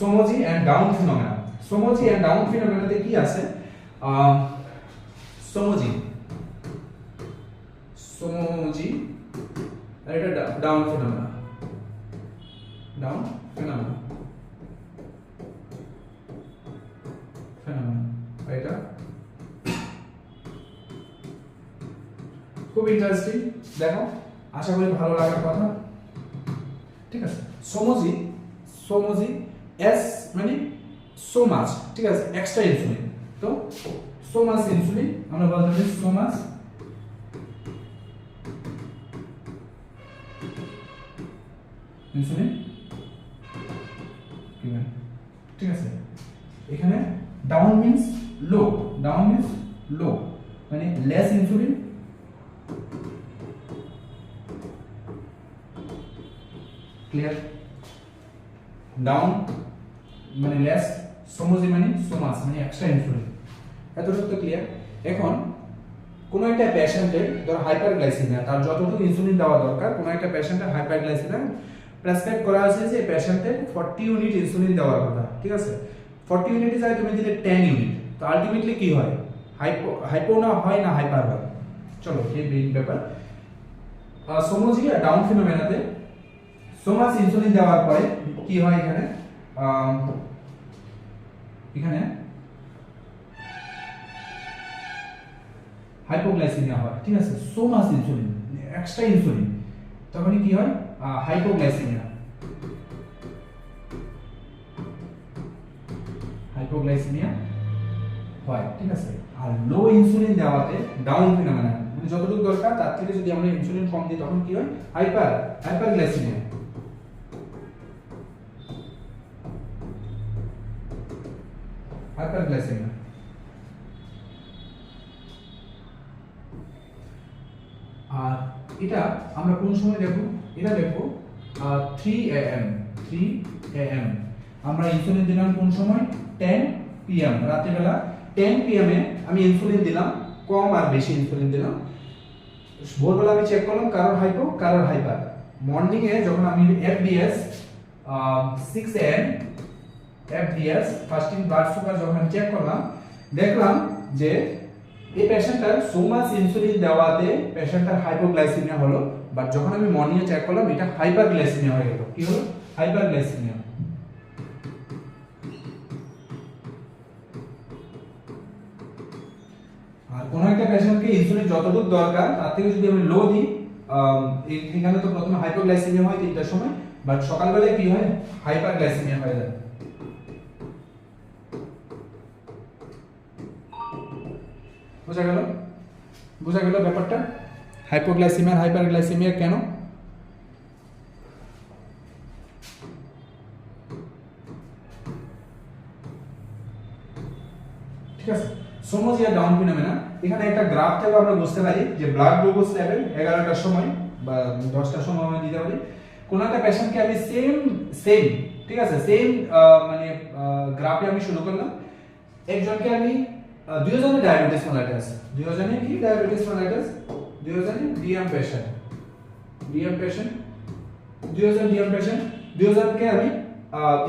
সোমোজি and dawn phenomena. Somogyi and dawn ফিনোমেনাতে কি আছে? সোমোজি আর এটা ডাউন ফিনোমেনা। এটা খুব ইন্টারেস্টিং, দেখো আশা করি ভালো লাগার কথা। ঠিক আছে, সোমোজি এস মানে সো মাচ, ঠিক আছে, এক্সট্রা ইনসুলিন। তো সো মাচ ইনসুলিন আমরা বলতে পারি সো মাচ ইনসুলিন গিভেন। ঠিক আছে, এখানে ডাউন মিন্স লো, মানে লেস ইনসুলিন, ক্লিয়ার? ডাউন মানে লেস, সোমোজি মানে সো মাচ মানে এক্সট্রা ইনসুলিন। এতটুকু তো ক্লিয়ার। এখন কোন একটা পেশেন্টের ধরো হাইপারগ্লাইসেমিয়া, তার যতটুকু ইনসুলিন দেওয়া দরকার, কোন একটা পেশেন্টের হাইপারগ্লাইসেমিয়া প্রেসক্রাইব করা আছে যে পেশেন্টের 40 ইউনিট ইনসুলিন দেওয়ার কথা। ঠিক আছে, 40 ইউনিটে যায় তুমি দিলে 10 ইউনিট, তো আলটিমেটলি কি হয়? হাইপো না হয় না হাইপার হয়? চলো এই ব্যাপার। সোমোজি আর ডাউন ফিনোমেনাতে সো মাচ ইনসুলিন দেওয়ার পরে কি হয়? এখানে হাইপোগ্লাইসেমিয়া হয়। ঠিক আছে, so much insulin, extra insulin, তখন কি হয়? হাইপোগ্লাইসেমিয়া হয়। ঠিক আছে, আর লো ইনসুলিন দেওয়াতে ডাউন ফিনোমেনা, মানে যতটুকু দরকার তার থেকে যদি আমরা ইনসুলিন কম দিই তখন কি হয়? হাইপারগ্লাইসেমিয়া। আর এটা আমরা কোন সময় দেখব? এটা দেখো 3 am আমরা ইনসুলিন দিলাম কোন সময়? 10 pm, রাতের বেলা 10 pm এ আমি ইনসুলিন দিলাম, কম আর বেশি ইনসুলিন দিলাম। ভোরবেলা আমি চেক করলাম কারোর হাইপো কারোর হাইপার। মর্নিং এ যখন আমি FDS 6 am FDS fasting blood sugar যখন আমি চেক করলাম, দেখলাম যে এই পেশেন্টটার সো মাচ ইনসুলিন দেওয়াতে পেশেন্টটার হাইপোগ্লাইসেমিয়া হলো, বাট যখন আমি মর্নিং এ চেক করলাম এটা হাইপারগ্লাইসেমিয়া হয়ে গেল। কি হলো? হাইপারগ্লাইসেমিয়া। আর কোন একটা পেশেন্টকে ইনসুলিন যতটুকু দরকার তার থেকে যদি আমি লো দিই, এখানে তো প্রথমে হাইপোগ্লাইসেমিয়া হয় 3টার সময়, বাট সকালবেলায় কি হয়? হাইপারগ্লাইসেমিয়া হয়ে যায়। বোঝা গেল ব্যাপারটা? হাইপোগ্লাইসেমিয়া আর হাইপারগ্লাইসেমিয়া কেন? ঠিক আছে, সোমোজি আর ডাউন ফিনোমেনা, এখানে একটা গ্রাফ থেকে আমরা বুঝতে পারি যে ব্লাড গ্লুকোজ লেভেল 11টার সময় বা 10টার সময় আমরা দিতে পারি। কোন একটা পেশেন্টকে আমি সেম ঠিক আছে, সেম মানে গ্রাফে আমি শুরু করলাম। একজনকে আমি দুইজনের ডায়াবেটিস মেলাইটাস, দুইজনের কি ডায়াবেটিস মেলাইটাস, দুইজনের ডিএম পেশেন্ট, দুইজনকে আমি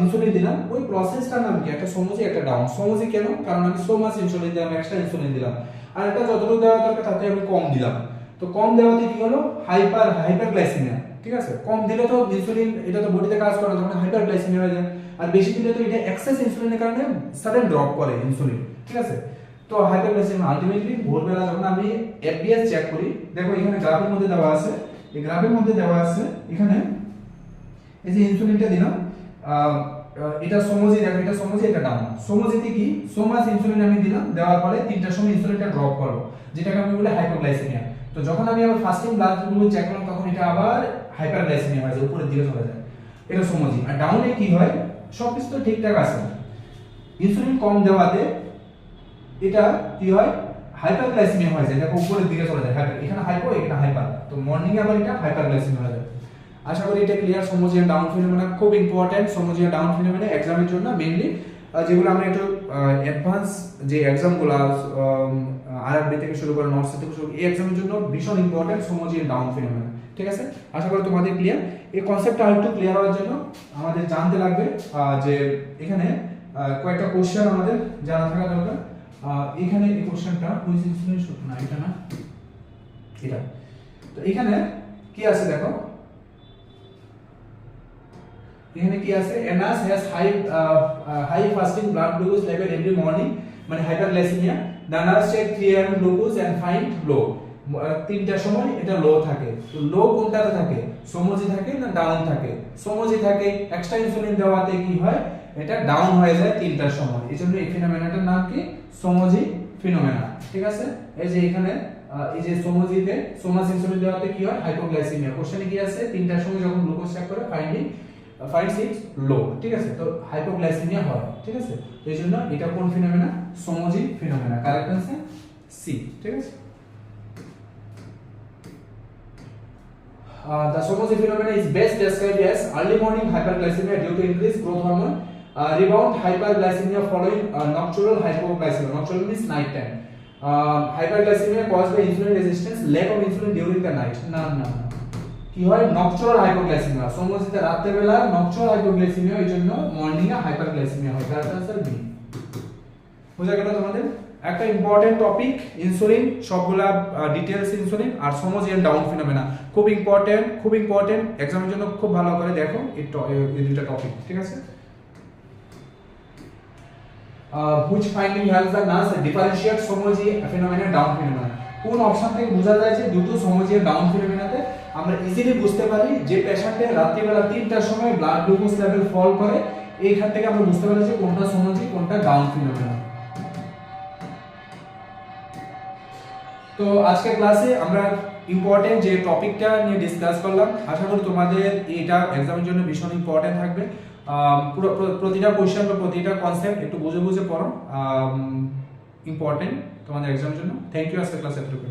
ইনসুলিন দিলাম। ওই প্রসেসটার নাম কি? একটা সোমোজি একটা ডাউন। সোমোজি কেন? কারণ আমি সো মাচ ইনসুলিন দিলাম, এক্সট্রা ইনসুলিন দিলাম, আর এটা যতটুকু দেওয়া দরকার তাতে আমি কম দিলাম। তো কম দেওয়াতে কি হলো? হাইপারগ্লাইসেমিয়া। ঠিক আছে, কম দিলে তো ইনসুলিন এটা তো বডিতে কাজ করে না, তখন হাইপারগ্লাইসেমিয়া হয়ে যায়। আর বেশি দিলে তো এটা এক্সেস ইনসুলিনের কারণে সাডেন ড্রপ করে ইনসুলিন। ঠিক আছে, তো হাইপারগ্লাইসেমিয়া আলটিমেটলি ভোরবেলা যখন আমি FBS চেক করি, দেখো এখানে গ্রাফের মধ্যে দেওয়া আছে, এই গ্রাফের মধ্যে দেওয়া আছে এখানে এই যে ইনসুলিনটা দিলাম, এটা সোমোজি, দেখো এটা সোমোজি এটা ডাউন। সোমোজিতে কি? সো মাচ ইনসুলিন আমি দিলাম, দেওয়ার পরে 3টার সময় ইনসুলিনটা ড্রপ করলো, যেটাকে আমি বলি হাইপোগ্লাইসেমিয়া। তো যখন আমি আবার ফাস্টিং ব্লাড গ্লুকোজ চেক করলাম তখন এটা আবার হাইপারগ্লাইসেমিয়া হয়ে যায়, উপরের দিকে চলে যায়। এটা সোমোজি। আর ডাউনে কি হয়? সবকিছু তো ঠিকঠাক আছে, ইনসুলিন কম দেওয়াতে এটা কি হয়? হাইপারগ্লাইসেমিয়া হয়ে যায়, দেখো উপরের দিকে চলে যায়। এখানে হাইপো এখানে হাইপার, তো মর্নিং এ আবার এটা হাইপারগ্লাইসেমিয়া হয়ে যায়। আশা করি এটা ক্লিয়ার। সোমোজি আর ডাউন ফিনোমেনা খুব ইম্পর্টেন্ট। সোমোজি আর ডাউন ফিনোমেনা এক্সামের জন্য মেইনলি যেগুলো আমরা একটু অ্যাডভান্স যে এক্সামগুলো আরআরবি থেকে শুরু করে নর্থ থেকে শুরু, এই এক্সামের জন্য ভীষণ ইম্পর্টেন্ট সোমোজি আর ডাউন ফিনোমেনা। ঠিক আছে, আশা করি তোমাদের ক্লিয়ার। এই কনসেপ্টটা আরেকটু ক্লিয়ার হওয়ার জন্য আমাদের জানতে লাগবে যে এখানে কয়েকটা কোশ্চেন আমাদের জানা থাকা দরকার। এখানে এই কোশ্চেনটা হুইচ ইনসুলিন শুড না, এটা না, এটা। তো এখানে কি আছে দেখো, এখানে কি আছে, a nurse has high fasting blood glucose level every morning, মানে hyperglycaemia. the nurse check 3 am glucose and find low, তিনটার সময় এটা লো থাকে। তো লো কোনটাতে থাকে, সমজি থাকে না ডাউন থাকে? সমজি থাকে, এক্সট্রা ইনসুলিন দেওয়াতে কি হয়, এটা ডাউন হয়ে যায় তিনটার সময়। এজন্য এই ফিনোমেনাটার নাম কি, সমজি ফিনোমেনা। ঠিক আছে, এই যে এখানে এই যে সমজিতে সোমাস ইনসুলিন দেওয়াতে কি হয়, হাইপোগ্লাইসেমিয়া। কোশ্চেনে কি আছে, তিনটার সময় যখন গ্লুকোজ চেক করে ফাইন্ডিং 5-6 লো, ঠিক আছে, তো হাইপোগ্লাইসেমিয়া হয়। ঠিক আছে, তো এই জন্য এটা কোন phenomena, Somogyi phenomena. Correct answer C. ঠিক আছে, the Somogyi phenomena is best described as early morning hyperglycemia due to increased growth hormone, rebound hyperglycemia following nocturnal hypoglycemia. Nocturnal means night time. Hyperglycemia caused by insulin resistance, lack of insulin during the night. না না, কি হয়, নকচুরাল hypoglycaemia. সমজিতে রাতের বেলা নকচুরাল hypoglycaemia, এই জন্য morning এ hyperglycaemia হয়। Correct answer B. বুঝা গেল তোমাদের? একটা ইম্পর্টেন্ট টপিক ইনসুলিন, সবগুলা ডিটেইলস ইনসুলিন আর সমজি এন্ড ডাউন ফিনোমেনা, খুব ইম্পর্টেন্ট এক্সামের জন্য খুব ভালো করে দেখো এই দুটো টপিক। ঠিক আছে, which finding helps the nurse differentiate Somogyi phenomena dawn phenomena? কোন অপশন থেকে বোঝা যায় যে দুটো সমজি এর ডাউন ফিনোমেনাতে আমরা ইজিলি বুঝতে পারি যে পেশেন্টের রাত্রিবেলা 3টার সময় ব্লাড গ্লুকোজ লেভেল ফল করে, এইখান থেকে আমরা বুঝতে পারি যে কোনটা সমজি কোনটা ডাউন ফিনোমেনা। তো আজকের ক্লাসে আমরা ইম্পর্টেন্ট যে টপিকটা নিয়ে ডিসকাস করলাম, আশা করি তোমাদের এটা এক্সামের জন্য ভীষণ ইম্পর্টেন্ট থাকবে। পুরো প্রতিটা কোশ্চেন বা প্রতিটা কনসেপ্ট একটু বুঝে বুঝে পড়ো, ইম্পর্টেন্ট তোমাদের এক্সামের জন্য। থ্যাংক ইউ, আজকের ক্লাস এতটুকু।